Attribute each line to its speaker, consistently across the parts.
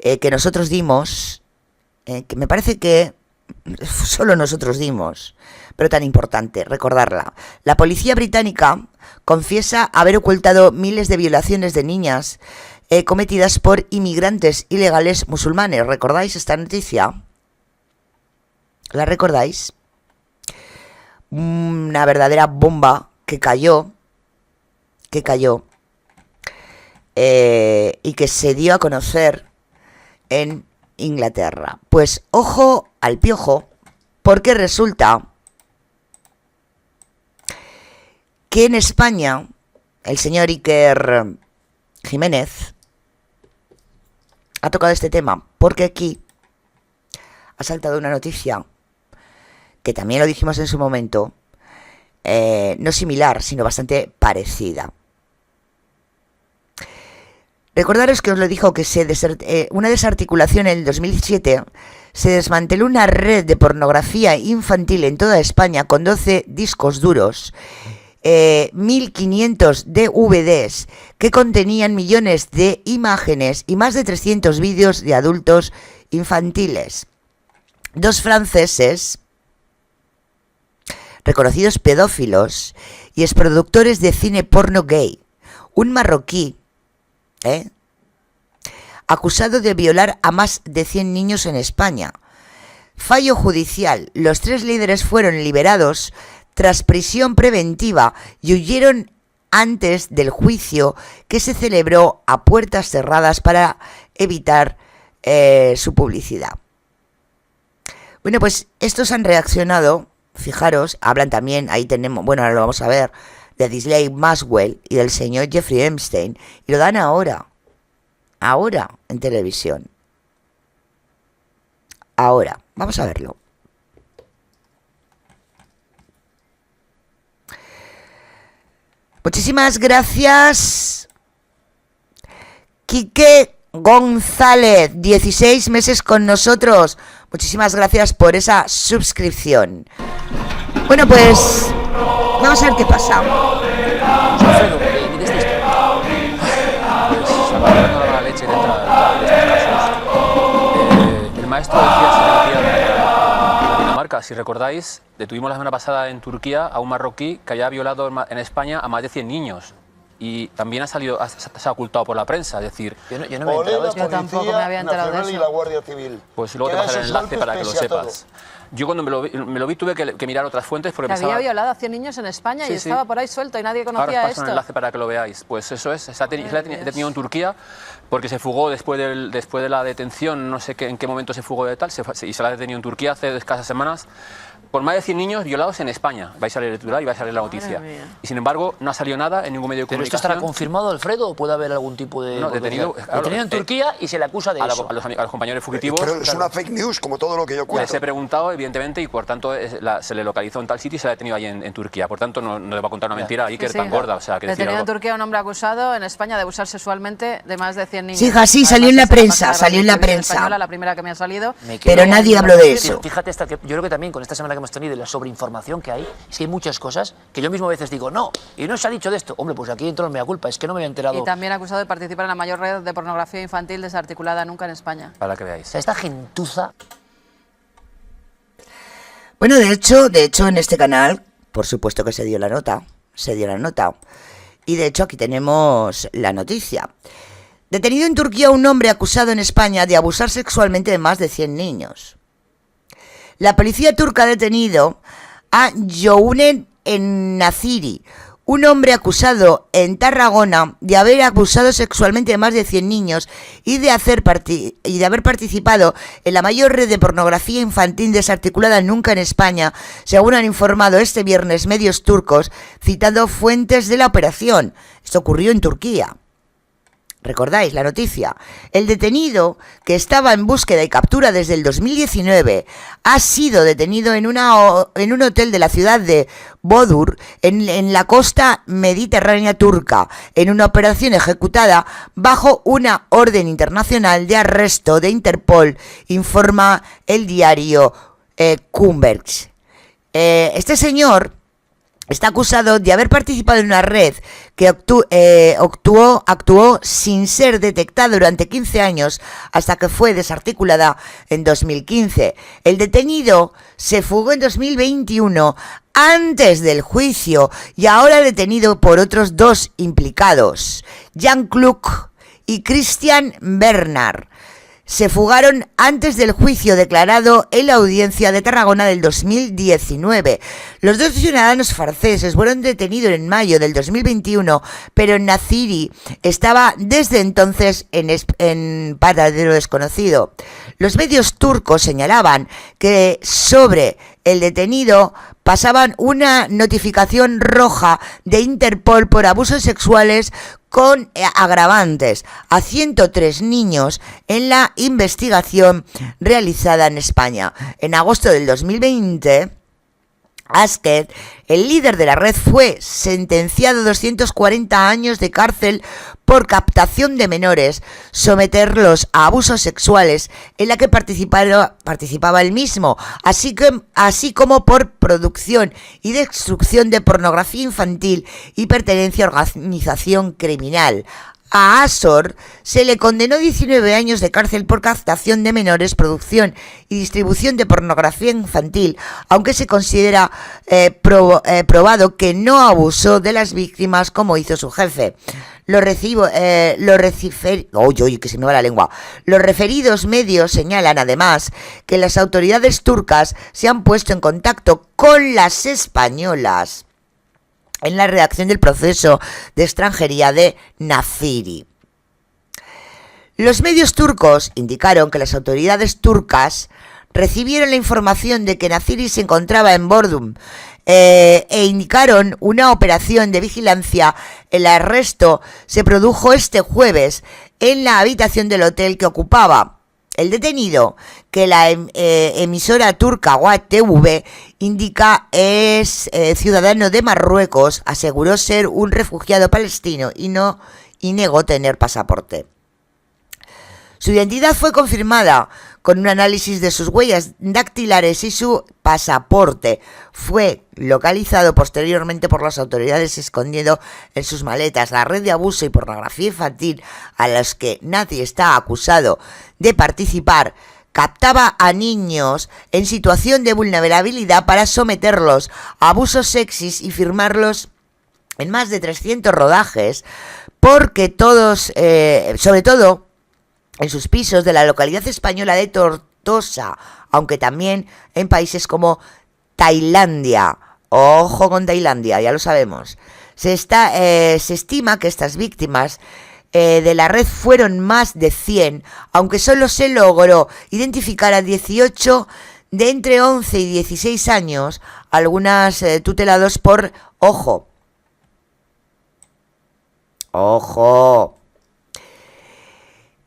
Speaker 1: que nosotros dimos, que me parece que solo nosotros dimos, pero tan importante recordarla. La policía británica confiesa haber ocultado miles de violaciones de niñas cometidas por inmigrantes ilegales musulmanes. ¿Recordáis esta noticia? ¿La recordáis? Una verdadera bomba que cayó y que se dio a conocer en Inglaterra. Pues ojo al piojo, porque resulta que en España el señor Iker Jiménez ha tocado este tema, porque aquí ha saltado una noticia que también lo dijimos en su momento, no similar, sino bastante parecida. Recordaros que os lo dijo que una desarticulación en el 2007 se desmanteló una red de pornografía infantil en toda España con 12 discos duros, 1.500 DVDs que contenían millones de imágenes y más de 300 vídeos de adultos infantiles. 2 franceses, reconocidos pedófilos y exproductores de cine porno gay, un marroquí, acusado de violar a más de 100 niños en España. Fallo judicial. Los 3 líderes fueron liberados tras prisión preventiva y huyeron antes del juicio que se celebró a puertas cerradas para evitar su publicidad. Bueno, pues estos han reaccionado, fijaros, hablan también, ahí tenemos, bueno, ahora lo vamos a ver, de Ghislaine Maxwell y del señor Jeffrey Epstein, y lo dan ahora en televisión. Ahora, vamos a verlo. Muchísimas gracias, Quique González, 16 meses con nosotros. Muchísimas gracias por esa suscripción. Bueno, pues vamos a ver qué pasa.
Speaker 2: Alfredo, mire esto. Salvando la leche dentro de estos casos. El maestro decía de Dinamarca, si recordáis, detuvimos la semana pasada en Turquía a un marroquí que había violado en España a más de 100 niños. Y también se ha ocultado por la prensa, es decir...
Speaker 3: Yo no me he enterado de esto.
Speaker 4: Yo tampoco me había enterado de eso.
Speaker 5: Y la Guardia Civil.
Speaker 2: Pues luego te pasaré el enlace para que lo sepas. Yo cuando me lo vi tuve que mirar otras fuentes porque
Speaker 4: que
Speaker 2: pensaba...
Speaker 4: había violado a 100 niños en España,
Speaker 2: Sí,
Speaker 4: y estaba por ahí suelto y nadie conocía
Speaker 2: Ahora os paso
Speaker 4: esto.
Speaker 2: un enlace para que lo veáis. Pues eso es, se ha detenido en Turquía porque se fugó después de la detención, no sé en qué momento se fugó de tal, y se la ha detenido en Turquía hace escasas semanas, por más de 100 niños violados en España. Vais a leer el titular y vais a leer la noticia. Y sin embargo, no ha salido nada en ningún medio de
Speaker 3: ¿Pero esto
Speaker 2: comunicación.
Speaker 3: estará confirmado, Alfredo, o puede haber algún tipo de...?
Speaker 2: No, detenido
Speaker 3: en Turquía y se le acusa de eso.
Speaker 2: A los compañeros fugitivos.
Speaker 5: Pero es una fake news, como todo lo que yo cuento.
Speaker 2: Les he preguntado, evidentemente, y por tanto se le localizó en tal sitio y se la ha detenido ahí en Turquía. Por tanto, no le va a contar una mentira a Iker tan gorda. O sea, que
Speaker 4: detenido en Turquía un hombre acusado en España de abusar sexualmente de más de 100 niños.
Speaker 1: Sí, hija, sí, salió en la prensa, salió en la prensa.
Speaker 4: Española, la primera que me ha salido.
Speaker 1: Pero nadie habló de eso.
Speaker 3: Fíjate, yo creo que también con esta semana que hemos tenido y la sobreinformación que hay, es que hay muchas cosas que yo mismo a veces digo, no, y no se ha dicho de esto. Hombre, pues aquí entro en mea culpa, es que no me había enterado.
Speaker 4: Y también acusado de participar en la mayor red de pornografía infantil desarticulada nunca en España.
Speaker 2: Para que veáis.
Speaker 3: O sea, esta gentuza...
Speaker 1: Bueno, de hecho, en este canal, por supuesto que se dio la nota. Y de hecho, aquí tenemos la noticia. Detenido en Turquía un hombre acusado en España de abusar sexualmente de más de 100 niños. La policía turca ha detenido a Younen Ennaciri, un hombre acusado en Tarragona de haber abusado sexualmente de más de 100 niños y de haber participado en la mayor red de pornografía infantil desarticulada nunca en España, según han informado este viernes medios turcos, citando fuentes de la operación. Esto ocurrió en Turquía. ¿Recordáis la noticia? El detenido, que estaba en búsqueda y captura desde el 2019, ha sido detenido en un hotel de la ciudad de Bodrum, en la costa mediterránea turca, en una operación ejecutada bajo una orden internacional de arresto de Interpol, informa el diario Cumberg. Este señor está acusado de haber participado en una red que actuó sin ser detectada durante 15 años hasta que fue desarticulada en 2015. El detenido se fugó en 2021 antes del juicio y ahora detenido por otros 2 implicados, Jan Kluk y Christian Bernard. Se fugaron antes del juicio declarado en la audiencia de Tarragona del 2019. Los 2 ciudadanos franceses fueron detenidos en mayo del 2021, pero Naziri estaba desde entonces en paradero desconocido. Los medios turcos señalaban que sobre el detenido pasaban una notificación roja de Interpol por abusos sexuales con agravantes a 103 niños en la investigación realizada en España. En agosto del 2020, Asket, el líder de la red, fue sentenciado a 240 años de cárcel por captación de menores, someterlos a abusos sexuales en la que participaba él mismo, así como por producción y destrucción de pornografía infantil y pertenencia a organización criminal. A Asor se le condenó 19 años de cárcel por captación de menores, producción y distribución de pornografía infantil, aunque se considera probado que no abusó de las víctimas como hizo su jefe. Los referidos medios señalan además que las autoridades turcas se han puesto en contacto con las españolas en la redacción del proceso de extranjería de Naziri. Los medios turcos indicaron que las autoridades turcas recibieron la información de que Naziri se encontraba en Bodrum e indicaron una operación de vigilancia. El arresto se produjo este jueves en la habitación del hotel que ocupaba. El detenido, que la emisora turca WAT TV indica es ciudadano de Marruecos, aseguró ser un refugiado palestino y negó tener pasaporte. Su identidad fue confirmada con un análisis de sus huellas dactilares y su pasaporte fue localizado posteriormente por las autoridades escondiendo en sus maletas. La red de abuso y pornografía infantil a los que Nazi está acusado de participar captaba a niños en situación de vulnerabilidad para someterlos a abusos sexys y firmarlos en más de 300 rodajes, porque todos, sobre todo en sus pisos de la localidad española de Tortosa, aunque también en países como Tailandia. Ojo con Tailandia, ya lo sabemos. Se estima que estas víctimas de la red fueron más de 100, aunque solo se logró identificar a 18 de entre 11 y 16 años, algunas tutelados por, ojo,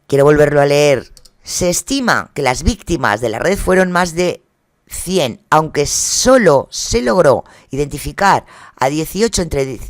Speaker 1: quiero volverlo a leer. Se estima que las víctimas de la red fueron más de 100, aunque solo se logró identificar a 18 entre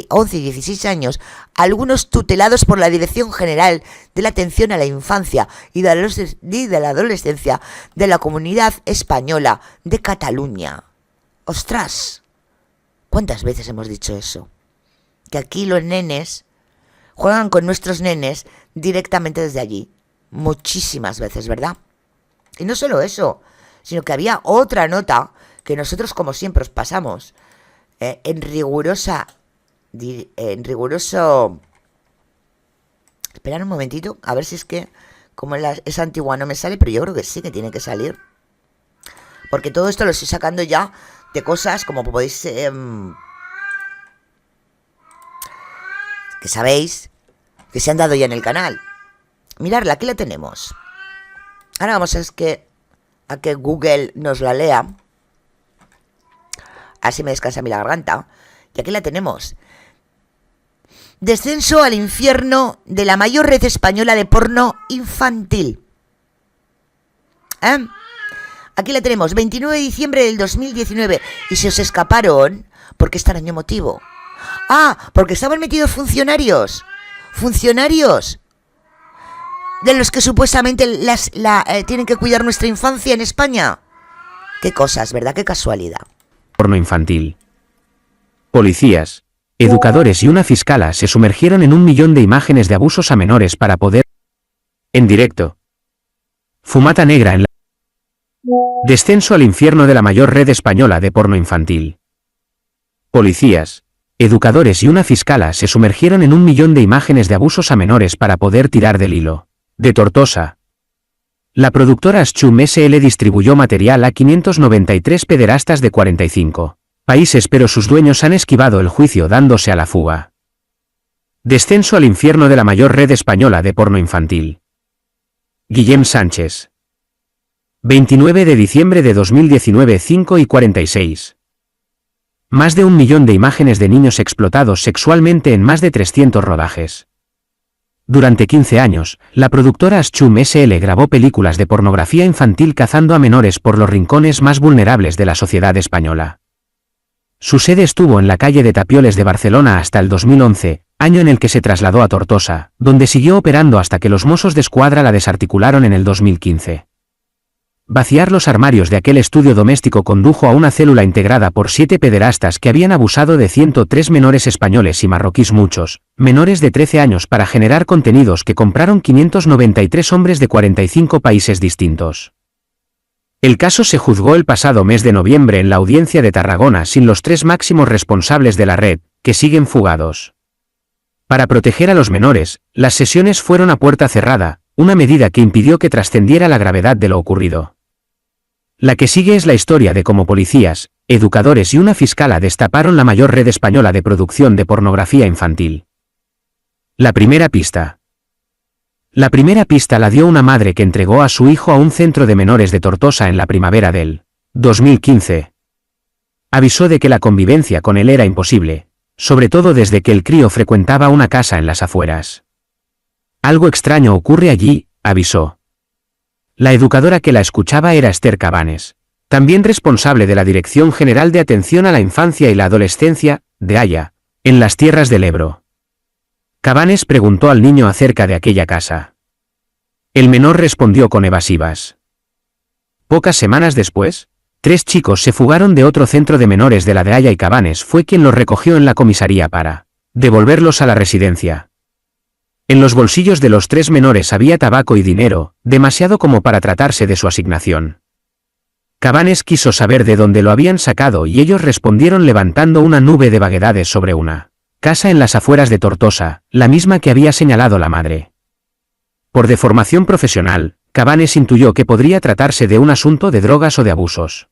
Speaker 1: 11 y 16 años, algunos tutelados por la Dirección General de la Atención a la Infancia y de la Adolescencia de la Comunidad Española de Cataluña. ¡Ostras! ¿Cuántas veces hemos dicho eso? Que aquí los nenes juegan con nuestros nenes directamente desde allí. Muchísimas veces, ¿verdad? Y no solo eso, sino que había otra nota que nosotros, como siempre, os pasamos en riguroso... Esperad un momentito, a ver si es que, como es antigua no me sale, pero yo creo que sí que tiene que salir. Porque todo esto lo estoy sacando ya de cosas, como podéis... que sabéis que se han dado ya en el canal. Miradla, aquí la tenemos. Ahora vamos a que Google nos la lea. Así me descansa a mí la garganta. Y aquí la tenemos. Descenso al infierno de la mayor red española de porno infantil. Aquí la tenemos, 29 de diciembre del 2019. Y se os escaparon, ¿por qué es tan año motivo? Porque estaban metidos funcionarios. Funcionarios de los que supuestamente tienen que cuidar nuestra infancia en España. Qué cosas, ¿verdad? Qué casualidad.
Speaker 6: Porno infantil. Policías, educadores y una fiscala se sumergieron en 1 millón de imágenes de abusos a menores para poder... En directo. Fumata negra en la... Descenso al infierno de la mayor red española de porno infantil. Policías, educadores y una fiscala se sumergieron en 1 millón de imágenes de abusos a menores para poder tirar del hilo. De Tortosa. La productora Schum SL distribuyó material a 593 pederastas de 45 países, pero sus dueños han esquivado el juicio dándose a la fuga. Descenso al infierno de la mayor red española de porno infantil. Guillem Sánchez. 29 de diciembre de 2019, 5:46. Más de 1 millón de imágenes de niños explotados sexualmente en más de 300 rodajes. Durante 15 años, la productora Schum SL grabó películas de pornografía infantil cazando a menores por los rincones más vulnerables de la sociedad española. Su sede estuvo en la calle de Tapioles de Barcelona hasta el 2011, año en el que se trasladó a Tortosa, donde siguió operando hasta que los Mossos d'Esquadra la desarticularon en el 2015. Vaciar los armarios de aquel estudio doméstico condujo a una célula integrada por 7 pederastas que habían abusado de 103 menores españoles y marroquíes, muchos menores de 13 años, para generar contenidos que compraron 593 hombres de 45 países distintos. El caso se juzgó el pasado mes de noviembre en la audiencia de Tarragona sin los 3 máximos responsables de la red, que siguen fugados. Para proteger a los menores, las sesiones fueron a puerta cerrada, una medida que impidió que trascendiera la gravedad de lo ocurrido. La que sigue es la historia de cómo policías, educadores y una fiscala destaparon la mayor red española de producción de pornografía infantil. La primera pista. La primera pista la dio una madre que entregó a su hijo a un centro de menores de Tortosa en la primavera del 2015. Avisó de que la convivencia con él era imposible, sobre todo desde que el crío frecuentaba una casa en las afueras. Algo extraño ocurre allí, avisó. La educadora que la escuchaba era Esther Cabanes, también responsable de la Dirección General de Atención a la Infancia y la Adolescencia, de Haya, en las Tierras del Ebro. Cabanes preguntó al niño acerca de aquella casa. El menor respondió con evasivas. Pocas semanas después, 3 chicos se fugaron de otro centro de menores de la de Haya y Cabanes fue quien los recogió en la comisaría para devolverlos a la residencia. En los bolsillos de los 3 menores había tabaco y dinero, demasiado como para tratarse de su asignación. Cabanes quiso saber de dónde lo habían sacado y ellos respondieron levantando una nube de vaguedades sobre una casa en las afueras de Tortosa, la misma que había señalado la madre. Por deformación profesional, Cabanes intuyó que podría tratarse de un asunto de drogas o de abusos.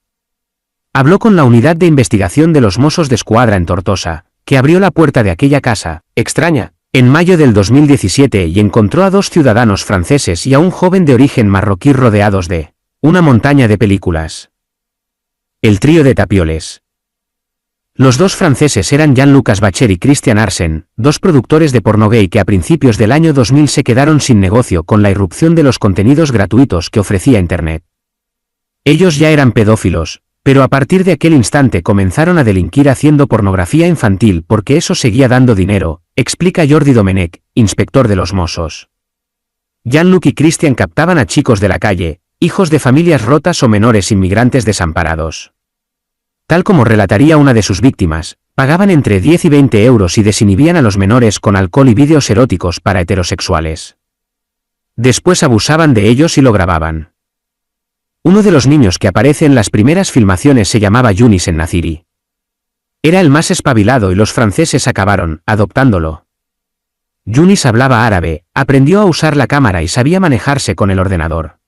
Speaker 6: Habló con la unidad de investigación de los Mossos d'Esquadra en Tortosa, que abrió la puerta de aquella casa extraña en mayo del 2017 y encontró a 2 ciudadanos franceses y a un joven de origen marroquí rodeados de una montaña de películas. El trío de Tapioles. Los 2 franceses eran Jean-Lucas Bacher y Christian Arsen, 2 productores de porno gay que a principios del año 2000 se quedaron sin negocio con la irrupción de los contenidos gratuitos que ofrecía Internet. Ellos ya eran pedófilos, pero a partir de aquel instante comenzaron a delinquir haciendo pornografía infantil porque eso seguía dando dinero, explica Jordi Domenech, inspector de los Mossos. Jean-Luc y Christian captaban a chicos de la calle, hijos de familias rotas o menores inmigrantes desamparados. Tal como relataría una de sus víctimas, pagaban entre 10 y 20 euros y desinhibían a los menores con alcohol y vídeos eróticos para heterosexuales. Después abusaban de ellos y lo grababan. Uno de los niños que aparece en las primeras filmaciones se llamaba Younis En-Naziri. Era el más espabilado y los franceses acabaron adoptándolo. Younis hablaba árabe, aprendió a usar la cámara y sabía manejarse con el ordenador.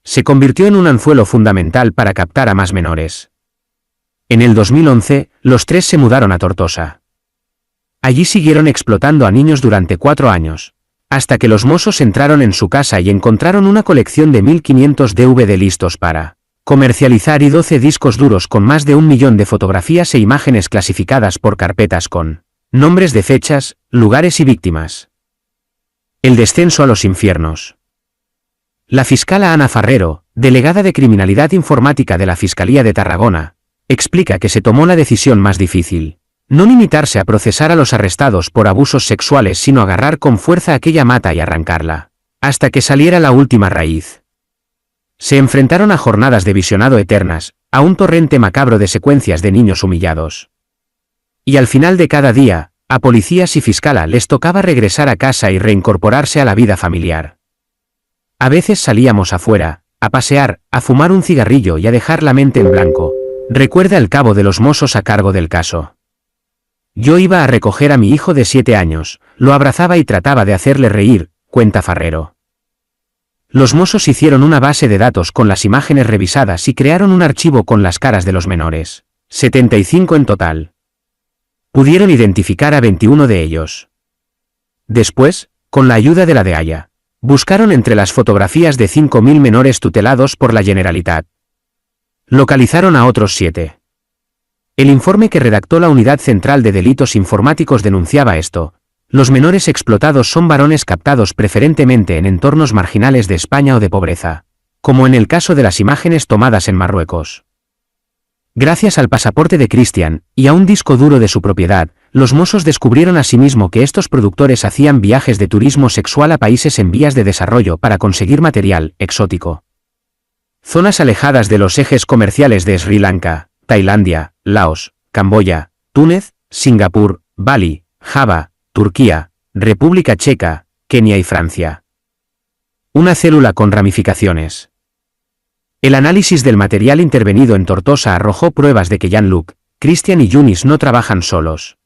Speaker 6: Se convirtió en un anzuelo fundamental para captar a más menores. En el 2011, los 3 se mudaron a Tortosa. Allí siguieron explotando a niños durante 4 años, hasta que los Mossos entraron en su casa y encontraron una colección de 1500 DVD listos para comercializar y 12 discos duros con más de 1 millón de fotografías e imágenes clasificadas por carpetas con nombres de fechas, lugares y víctimas. El descenso a los infiernos. La fiscala Ana Farrero, delegada de Criminalidad Informática de la Fiscalía de Tarragona, explica que se tomó la decisión más difícil. No limitarse a procesar a los arrestados por abusos sexuales, sino agarrar con fuerza aquella mata y arrancarla, hasta que saliera la última raíz. Se enfrentaron a jornadas de visionado eternas, a un torrente macabro de secuencias de niños humillados. Y al final de cada día, a policías y fiscala les tocaba regresar a casa y reincorporarse a la vida familiar. A veces salíamos afuera, a pasear, a fumar un cigarrillo y a dejar la mente en blanco, recuerda el cabo de los Mossos a cargo del caso. Yo iba a recoger a mi hijo de 7 años, lo abrazaba y trataba de hacerle reír, cuenta Farrero. Los Mossos hicieron una base de datos con las imágenes revisadas y crearon un archivo con las caras de los menores, 75 en total. Pudieron identificar a 21 de ellos. Después, con la ayuda de la DEAYA, buscaron entre las fotografías de 5.000 menores tutelados por la Generalitat. Localizaron a otros 7. El informe que redactó la Unidad Central de Delitos Informáticos denunciaba esto. Los menores explotados son varones captados preferentemente en entornos marginales de España o de pobreza, como en el caso de las imágenes tomadas en Marruecos. Gracias al pasaporte de Cristian, y a un disco duro de su propiedad, los Mossos descubrieron asimismo que estos productores hacían viajes de turismo sexual a países en vías de desarrollo para conseguir material exótico. Zonas alejadas de los ejes comerciales de Sri Lanka, Tailandia, Laos, Camboya, Túnez, Singapur, Bali, Java, Turquía, República Checa, Kenia y Francia. Una célula con ramificaciones. El análisis del material intervenido en Tortosa arrojó pruebas de que Jean-Luc, Cristian y Yunis no trabajan solos.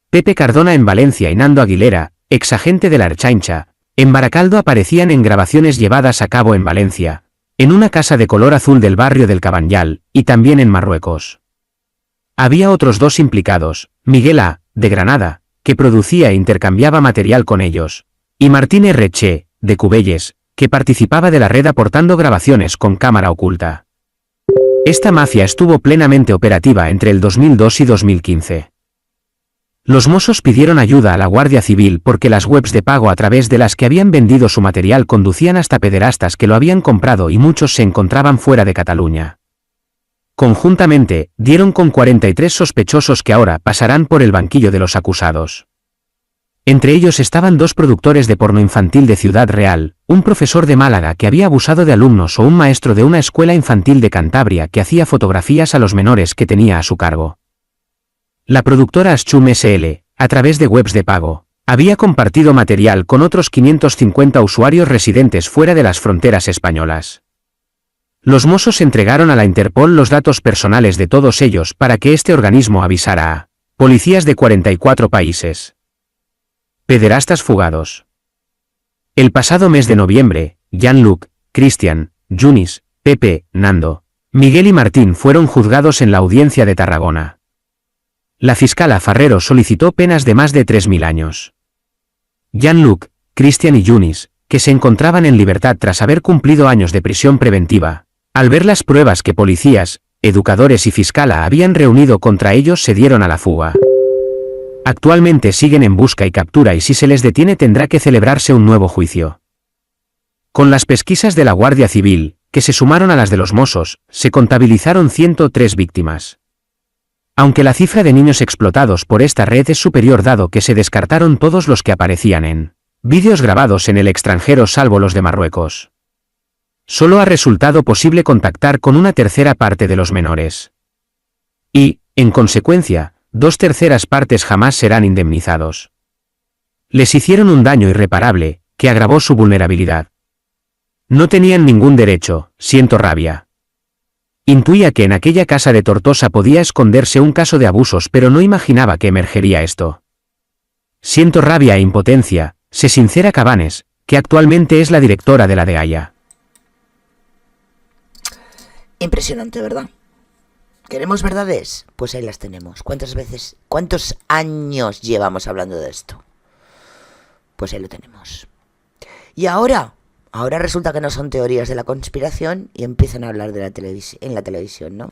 Speaker 6: Pepe Cardona en Valencia y Nando Aguilera, exagente de la Erchaincha, en Baracaldo aparecían en grabaciones llevadas a cabo en Valencia, en una casa de color azul del barrio del Cabanyal, y también en Marruecos. Había otros 2 implicados, Miguel A., de Granada, que producía e intercambiaba material con ellos, y Martín R.Che, de Cubelles, que participaba de la red aportando grabaciones con cámara oculta. Esta mafia estuvo plenamente operativa entre el 2002 y 2015. Los Mossos pidieron ayuda a la Guardia Civil porque las webs de pago a través de las que habían vendido su material conducían hasta pederastas que lo habían comprado y muchos se encontraban fuera de Cataluña. Conjuntamente, dieron con 43 sospechosos que ahora pasarán por el banquillo de los acusados. Entre ellos estaban 2 productores de porno infantil de Ciudad Real, un profesor de Málaga que había abusado de alumnos o un maestro de una escuela infantil de Cantabria que hacía fotografías a los menores que tenía a su cargo. La productora Aschum SL, a través de webs de pago, había compartido material con otros 550 usuarios residentes fuera de las fronteras españolas. Los Mossos entregaron a la Interpol los datos personales de todos ellos para que este organismo avisara a policías de 44 países. Pederastas fugados. El pasado mes de noviembre, Jean-Luc, Cristian, Yunis, Pepe, Nando, Miguel y Martín fueron juzgados en la audiencia de Tarragona. La fiscala Farrero solicitó penas de más de 3.000 años. Jean-Luc, Cristian y Yunis, que se encontraban en libertad tras haber cumplido años de prisión preventiva, al ver las pruebas que policías, educadores y fiscala habían reunido contra ellos se dieron a la fuga. Actualmente siguen en busca y captura y si se les detiene tendrá que celebrarse un nuevo juicio. Con las pesquisas de la Guardia Civil, que se sumaron a las de los Mossos, se contabilizaron 103 víctimas. Aunque la cifra de niños explotados por esta red es superior dado que se descartaron todos los que aparecían en vídeos grabados en el extranjero salvo los de Marruecos. Solo ha resultado posible contactar con una tercera parte de los menores. Y, en consecuencia, 2/3 partes jamás serán indemnizados. Les hicieron un daño irreparable, que agravó su vulnerabilidad. No tenían ningún derecho, siento rabia. Intuía que en aquella casa de Tortosa podía esconderse un caso de abusos pero no imaginaba que emergería esto. Siento rabia e impotencia, se sincera Cabanes, que actualmente es la directora de la DEAYA.
Speaker 1: Impresionante, ¿verdad? ¿Queremos verdades? Pues ahí las tenemos. ¿Cuántos años llevamos hablando de esto? Pues ahí lo tenemos. Y ahora resulta que no son teorías de la conspiración y empiezan a hablar de en la televisión, ¿no?